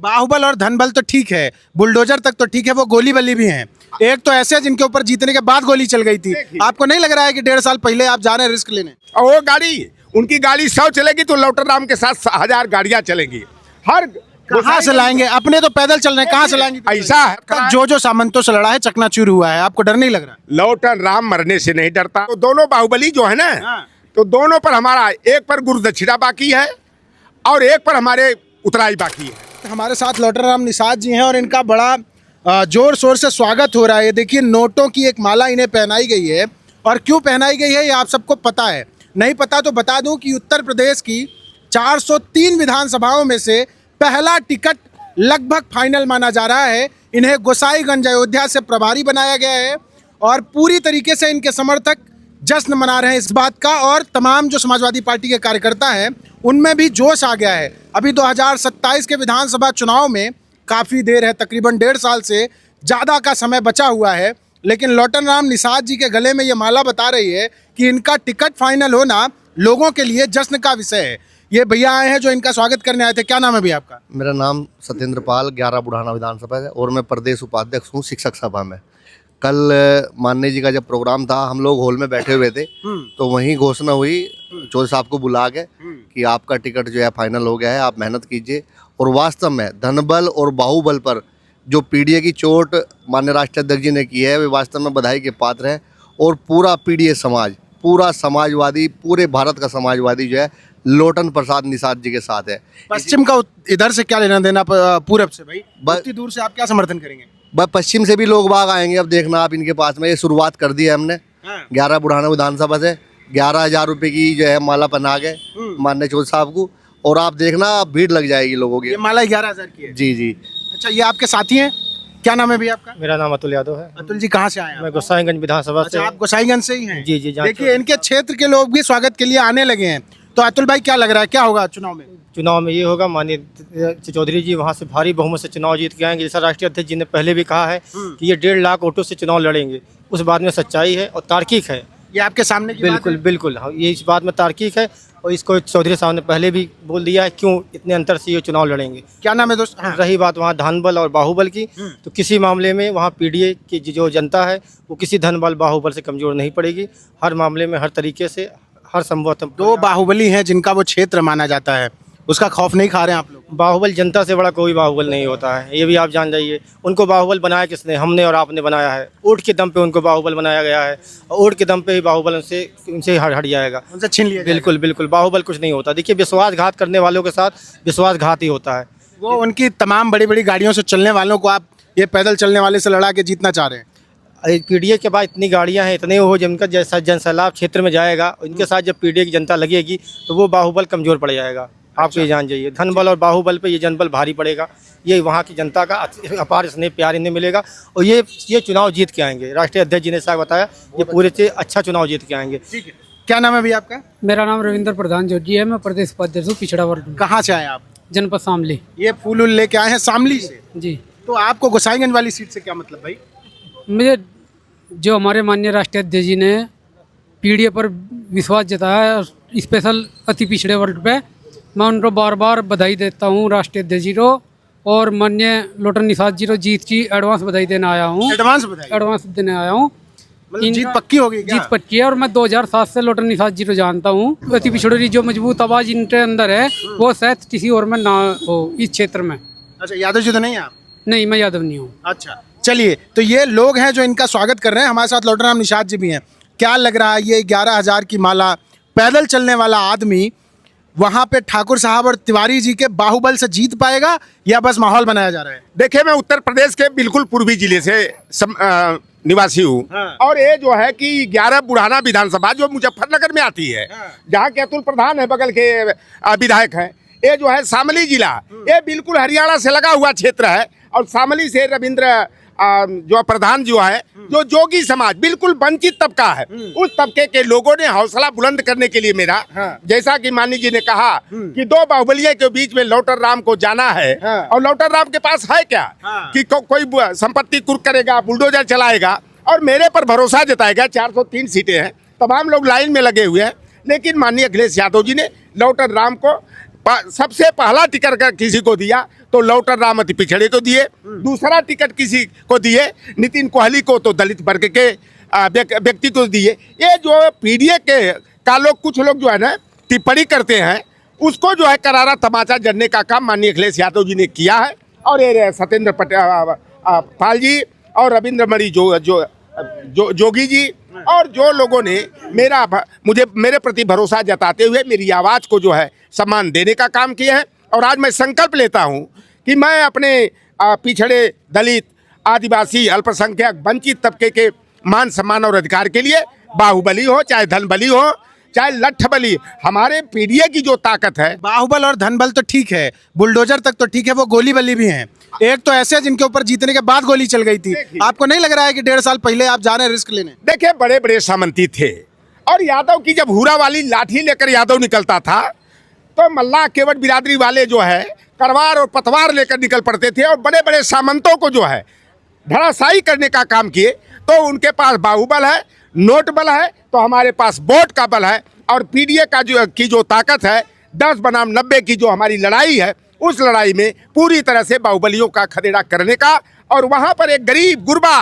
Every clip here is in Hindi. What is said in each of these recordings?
बाहुबल और धनबल तो ठीक है, बुलडोजर तक तो ठीक है, वो गोली बल्ली भी हैं। एक तो ऐसे जिनके ऊपर जीतने के बाद गोली चल गई थी। आपको नहीं लग रहा है कि 1.5 साल पहले आप जा रहे हैं रिस्क लेने? और वो गाड़ी, उनकी गाड़ी 100 चलेगी तो लौटर राम के साथ 1000 गाड़ियां चलेंगी। हर कहाँ से लाएंगे? अपने तो पैदल चल रहे हैं, कहाँ से लाएंगे? ऐसा है, जो सामंतों से लड़ा है चकनाचूर हुआ है, आपको डर नहीं लग रहा? लौटर राम मरने से नहीं डरता। तो दोनों बाहुबली जो है ना, हाँ। तो दोनों पर हमारा एक पर गुरु दक्षिणा बाकी है और एक पर हमारे उतराई बाकी है। हमारे साथ लौटर राम निषाद जी हैं और इनका बड़ा जोर शोर से स्वागत हो रहा है। ये देखिए, नोटों की एक माला इन्हें पहनाई गई है। और क्यों पहनाई गई है ये आप सबको पता है। नहीं पता तो बता दूं कि उत्तर प्रदेश की 403 विधानसभाओं में से पहला टिकट लगभग फाइनल माना जा रहा है। इन्हें गोसाईगंज अयोध्या से प्रभारी बनाया गया है और पूरी तरीके से इनके समर्थक जश्न मना रहे हैं इस बात का। और तमाम जो समाजवादी पार्टी के कार्यकर्ता हैं उनमें भी जोश आ गया है। अभी 2027 के विधानसभा चुनाव में काफ़ी देर है, तकरीबन 1.5 साल से ज़्यादा का समय बचा हुआ है। लेकिन लौटर राम निषाद जी के गले में ये माला बता रही है कि इनका टिकट फाइनल होना लोगों के लिए जश्न का विषय है। ये भैया आए हैं जो इनका स्वागत करने आए थे। क्या नाम है भैया आपका? मेरा नाम सत्येंद्र पाल, 11 बुढ़ाना विधानसभा है और मैं प्रदेश उपाध्यक्ष हूँ शिक्षक सभा में। कल माननीय जी का जब प्रोग्राम था, हम लोग हॉल में बैठे हुए थे, तो वहीं घोषणा हुई चौधरी साहब को बुला के कि आपका टिकट जो है फाइनल हो गया है, आप मेहनत कीजिए। और वास्तव में धनबल और बाहुबल पर जो पीडीए की चोट माननीय राष्ट्रीय अध्यक्ष जी ने की है, वे वास्तव में बधाई के पात्र हैं। और पूरा पीडीए समाज, पूरा समाजवादी, पूरे भारत का समाजवादी जो है लोटन प्रसाद निषाद जी के साथ है। पश्चिम का इधर से क्या लेना देना पूरब से? भाई इतनी दूर से आप क्या समर्थन करेंगे? बस पश्चिम से भी लोग बाग आएंगे। अब देखना आप इनके पास में, ये शुरुआत कर दी है हमने। 11 बुढ़ाना विधानसभा से 11,000 रुपये की जो है माला पहना के माननीय चौधरी साहब को, और आप देखना भीड़ लग जाएगी लोगों की। ये माला 11,000 की है? जी जी। अच्छा, ये आपके साथी हैं? क्या नाम है भैया आपका? मेरा नाम अतुल यादव है। अतुल जी कहाँ से आए हैं? मैं गोसाईगंज विधानसभा से। अच्छा, आप गोसाईगंज से ही हैं? जी जी। देखिए, इनके क्षेत्र के लोग भी स्वागत के लिए आने लगे हैं। तो अतुल भाई, क्या लग रहा है, क्या होगा चुनाव में? चुनाव में ये होगा, माननीय चौधरी जी वहाँ से भारी बहुमत से चुनाव जीत के आएंगे। जैसा राष्ट्रीय अध्यक्ष जी ने पहले भी कहा है कि ये 1.5 लाख वोटों से चुनाव लड़ेंगे। उस बात में सच्चाई है और तार्किक है। ये आपके सामने की बिल्कुल बिल्कुल, हाँ, ये इस बात में तार्किक है और इसको चौधरी साहब ने पहले भी बोल दिया है क्यों इतने अंतर से ये चुनाव लड़ेंगे। क्या नाम है दोस्त? हाँ। रही बात वहाँ धनबल और बाहुबल की, तो किसी मामले में वहाँ पीडीए की जो जनता है वो किसी धनबल बाहुबल से कमज़ोर नहीं पड़ेगी। हर मामले में, हर तरीके से, हर संभव। 2 बाहुबली हैं जिनका वो क्षेत्र माना जाता है, उसका खौफ नहीं खा रहे हैं आप लोग? बाहुबल जनता से बड़ा कोई बाहुबल नहीं होता है, ये भी आप जान जाइए। उनको बाहुबल बनाया किसने? हमने और आपने बनाया है। वोट के दम पे उनको बाहुबल बनाया गया है और वोट के दम पे ही बाहुबल उनसे हट जाएगा, उनसे छीन लिया। बिल्कुल बिल्कुल, बाहुबल कुछ नहीं होता। देखिए, विश्वासघात करने वालों के साथ विश्वासघात ही होता है। वो उनकी तमाम बड़ी बड़ी गाड़ियों से चलने वालों को आप ये पैदल चलने वाले से लड़ा के जीतना चाह रहे हैं? पीडीए के बाद इतनी गाड़ियां हैं, इतने हो, जिनका जैसा जनसैलाब क्षेत्र में जाएगा, इनके साथ जब पीडीए की जनता लगेगी तो वो बाहुबल कमज़ोर पड़ जाएगा। आपको ये जान जाइए, धनबल और बाहुबल पे ये जनबल भारी पड़ेगा। ये वहाँ की जनता का अपार स्नेह प्यार इन्हें मिलेगा और ये चुनाव जीत के आएंगे। राष्ट्रीय अध्यक्ष जी ने साहब बताया, ये पूरे से अच्छा चुनाव जीत के आएंगे। ठीक है। क्या नाम है भैया आपका? मेरा नाम रविंद्र प्रधान जोजी है। मैं प्रदेश उपाध्यक्ष हूँ पिछड़ा वर्ग में। कहाँ से आए आप? जनपद शामली। ये फूल लेके आए हैं शामली से? जी। तो आपको गोसाईगंज वाली सीट से क्या मतलब भाई? मुझे जो हमारे माननीय राष्ट्रीय अध्यक्ष जी ने पीडीए पर विश्वास जताया है, स्पेशल अति पिछड़े वर्ग पे, मैं उनको बार बार बधाई देता हूँ राष्ट्रीय अध्यक्ष जी को। और माननीय लोटन निषाद जी को जीत की एडवांस बधाई देने आया हूँ। एडवांस बधाई? एडवांस देने आया हूँ। मतलब जीत पक्की हो गई क्या? जीत पक्की है और मैं 2007 से लोटन निषाद जी को जानता हूँ। अति पिछड़ों की जो मजबूत आवाज़ इनके अंदर है वो शायद किसी और में ना हो इस क्षेत्र में। अच्छा, यादव जी तो नहीं आप? नहीं, मैं यादव नहीं हूँ। अच्छा, चलिए, तो ये लोग हैं जो इनका स्वागत कर रहे हैं। हमारे साथ लौटर राम निषाद जी भी हैं। क्या लग रहा है, ये 11,000 की माला पैदल चलने वाला आदमी वहाँ पे ठाकुर साहब और तिवारी जी के बाहुबल से जीत पाएगा या बस माहौल बनाया जा रहा है? देखिए, मैं उत्तर प्रदेश के बिल्कुल पूर्वी जिले से निवासी हूँ। हाँ। और ये जो है कि 11 बुढ़ाना विधानसभा जो मुजफ्फरनगर में आती है, हाँ। जहाँ के अतुल प्रधान है बगल के विधायक हैं, ये जो है शामली जिला, ये बिल्कुल हरियाणा से लगा हुआ क्षेत्र है। और शामली से रविंद्र जो प्रधान जो है, जो जोगी समाज बिल्कुल वंचित तबका है, उस तबके के लोगों ने हौसला बुलंद करने के लिए मेरा, जैसा कि माननीय जी ने कहा कि 2 बाहुबलियों के बीच में लौटर राम को जाना है। और लौटर राम के पास है क्या कि कोई संपत्ति कुर्क करेगा, बुलडोजर चलाएगा और मेरे पर भरोसा जताएगा। 403 सीटें हैं, तमाम लोग लाइन में लगे हुए हैं। लेकिन माननीय अखिलेश यादव जी ने लौटर राम को सबसे पहला टिकट किसी को दिया तो लौटर राम अति पिछड़े को दिए, दूसरा टिकट किसी को दिए, नितिन कोहली को तो दलित वर्ग के व्यक्ति को दिए। ये जो पीडीए के का लोग कुछ लोग जो है ना टिप्पणी करते हैं, उसको जो है करारा तमाचा जड़ने का काम माननीय अखिलेश यादव जी ने किया है। और ये सत्येंद्र पाल जी और रविंद्र मणि जोगी जी और जो लोगों ने मेरे प्रति भरोसा जताते हुए मेरी आवाज़ को जो है सम्मान देने का काम किया है। और आज मैं संकल्प लेता हूं कि मैं अपने पिछड़े, दलित, आदिवासी, अल्पसंख्यक, वंचित तबके के मान सम्मान और अधिकार के लिए बाहुबली हो चाहे धनबली हो चाहे लठ बली, हमारे पीडीए की जो ताकत है। बाहुबल और धनबल तो ठीक है, बुलडोजर तक तो ठीक है, वो गोली बली भी हैं। एक तो ऐसे जिनके ऊपर जीतने के बाद गोली चल गई थी। आपको नहीं लग रहा है कि 1.5 साल पहले आप जा रहे हैं रिस्क लेने? देखिए, बड़े बड़े सामंती थे और यादव की जब हुरा वाली लाठी लेकर यादव निकलता था तो मल्ला केवट बिरादरी वाले जो है करवार और पतवार लेकर निकल पड़ते थे और बड़े बड़े सामंतों को जो है धराशायी करने का काम किए। तो उनके पास बाहुबल है, नोट बल है, तो हमारे पास वोट का बल है। और पीडीए का जो ताकत है 10 बनाम 90 की जो हमारी लड़ाई है, उस लड़ाई में पूरी तरह से बाहुबलियों का खदेड़ा करने का। और वहाँ पर एक गरीब गुरबा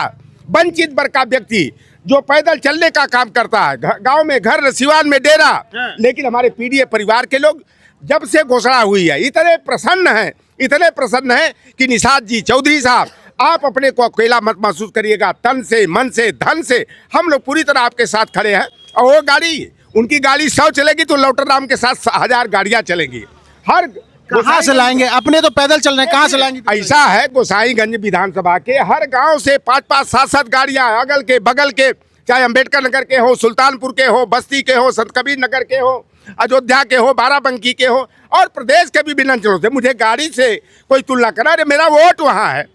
वंचित वर्ग का व्यक्ति जो पैदल चलने का काम करता है, गांव में घर, सिवान में डेरा, लेकिन हमारे पीडीए परिवार के लोग जब से घोषणा हुई है इतने प्रसन्न हैं कि निषाद जी, चौधरी साहब, आप अपने को अकेला मत महसूस करिएगा। तन से, मन से, धन से हम लोग पूरी तरह आपके साथ खड़े हैं। और वो गाड़ी, उनकी गाड़ी 100 चलेगी तो लौटर राम के साथ 1000 गाड़ियां चलेंगी। हर कहाँ से लाएंगे? अपने तो पैदल चल रहे हैं, कहाँ से लाएंगे? ऐसा है, गोसाईगंज विधानसभा के हर गांव से 5-5, 7-7 गाड़ियां, अगल के बगल के, चाहे अंबेडकर नगर के हो, सुल्तानपुर के हो, बस्ती के हो, संत कबीर नगर के हो, अयोध्या के हो, बाराबंकी के हो और प्रदेश के भी विभिन्न अंचलों से। मुझे गाड़ी से कोई तुलना करा, अरे मेरा वोट वहाँ है।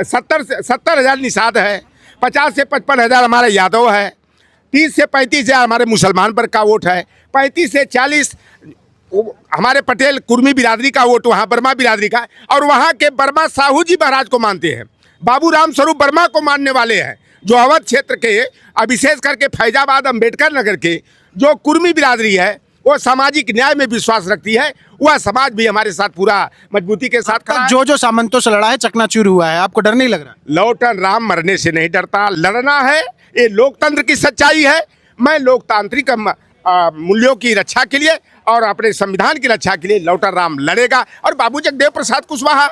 70,000 निषाद है, 50 से 55,000 हमारे यादव है, 30 से 35,000 हमारे मुसलमान वर्ग का वोट है, 35 से 40 हमारे पटेल कुर्मी बिरादरी का वोट वहाँ वर्मा बिरादरी का। और वहाँ के वर्मा साहू जी महाराज को मानते हैं, बाबू राम स्वरूप वर्मा को मानने वाले हैं। जो अवध क्षेत्र के, विशेष करके फैजाबाद, अंबेडकर नगर के जो कुर्मी बिरादरी है, वो सामाजिक न्याय में विश्वास रखती है। वह समाज भी हमारे साथ पूरा मजबूती के साथ खड़ा है। जो सामंतों से लड़ा है चकनाचूर हुआ है, आपको डर नहीं लग रहा? लौटन राम मरने से नहीं डरता, लड़ना है। ये लोकतंत्र की सच्चाई है। मैं लोकतांत्रिक मूल्यों की रक्षा के लिए और अपने संविधान की रक्षा के लिए लौटन राम लड़ेगा। और बाबू जगदेव प्रसाद कुशवाहा,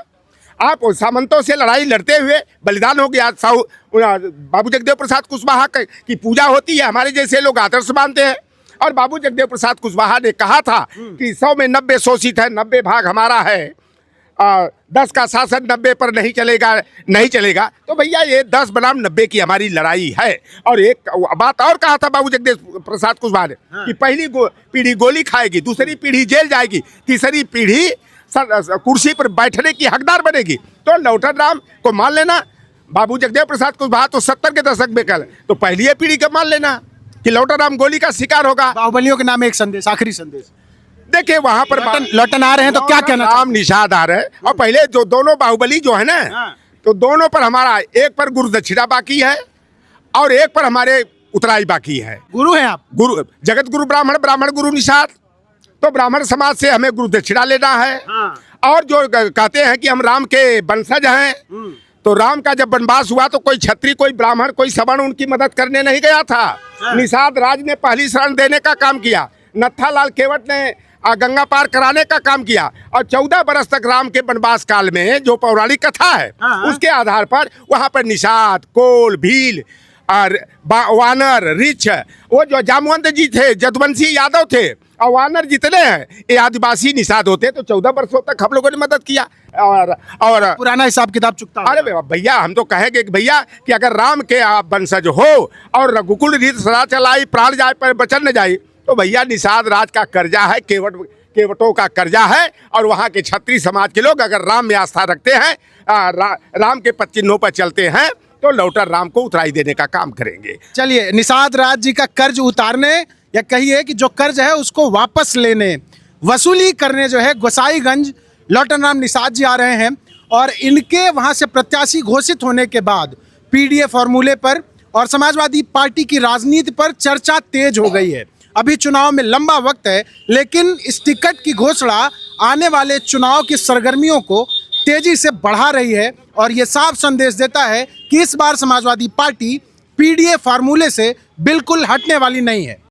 आप सामंतों से लड़ाई लड़ते हुए बलिदान हो गया। बाबू जगदेव प्रसाद कुशवाहा की पूजा होती है, हमारे जैसे लोग आदर्श मानते हैं। और बाबू जगदेव प्रसाद कुशवाहा ने कहा था कि 100 में 90 शोषित है, 90 भाग हमारा है, 10 का शासन 90 पर नहीं चलेगा। तो भैया ये 10 बनाम 90 की हमारी लड़ाई है। और एक बात और कहा था बाबू जगदेव प्रसाद कुशवाहा ने कि पहली पीढ़ी गोली खाएगी, दूसरी पीढ़ी जेल जाएगी, तीसरी पीढ़ी कुर्सी पर बैठने की हकदार बनेगी। तो लौटन राम को मान लेना। बाबू जगदेव प्रसाद कुशवाहा तो 70 के दशक में कल, तो पहली पीढ़ी का मान लेना कि लौटन राम गोली का शिकार होगा। बाहुबलियों के नाम एक संदेश, आखिरी संदेश। देखिए, वहां पर लौटन आ रहे हैं तो क्या कहना? राम निषाद आ रहे हैं। और पहले जो दोनों बाहुबली जो है ना, तो दोनों पर हमारा, एक पर गुरु दक्षिणा बाकी है और एक पर हमारे उतराई बाकी है। गुरु हैं आप? गुरु, जगत गुरु ब्राह्मण, ब्राह्मण गुरु निषाद। तो ब्राह्मण समाज से हमें गुरु दक्षिणा लेना है। और जो कहते हैं कि हम राम के वंशज हैं, तो राम का जब वनवास हुआ तो कोई क्षत्रिय, कोई ब्राह्मण, कोई सवर्ण उनकी मदद करने नहीं गया था। निषाद राज ने पहली शरण देने का काम किया, नत्थालाल केवट ने गंगा पार कराने का काम किया। और 14 बरस तक राम के वनवास काल में जो पौराणिक कथा है, उसके आधार पर वहाँ पर निषाद, कोल, भील और वानर, रिछ, वो जो जामवंत जी थे, जदवंशी यादव थे, और वानर जितने हैं ये आदिवासी निषाद होते। तो 14 वर्षों तक हम लोगों ने मदद किया। और पुराना हिसाब किताब चुकता। अरे भैया, हम तो कहेंगे कि भैया कि अगर राम के आप वंशज हो और रघुकुल रीत सदा चलाई, प्राण जाए पर बचन न जाए, तो भैया निषाद राज का कर्जा है, केवटों का कर्जा है। और वहाँ के क्षत्रिय समाज के लोग अगर राम में आस्था रखते हैं, राम के पद चिन्हों पर चलते हैं, तो लौटन राम को उतराई देने का काम करेंगे। चलिए, निषाद राज जी का कर्ज उतारने, या कहिए कि जो कर्ज है उसको वापस लेने, वसूली करने जो है गोसाईगंज लौटन राम निषाद जी आ रहे हैं। और इनके वहाँ से प्रत्याशी घोषित होने के बाद पीडीए फॉर्मूले पर और समाजवादी पार्टी की राजनीति पर चर्चा तेज हो गई है। अभी चुनाव में लंबा वक्त है, लेकिन इस टिकट की घोषणा आने वाले चुनाव की सरगर्मियों को तेजी से बढ़ा रही है और ये साफ संदेश देता है कि इस बार समाजवादी पार्टी पीडीए फार्मूले से बिल्कुल हटने वाली नहीं है।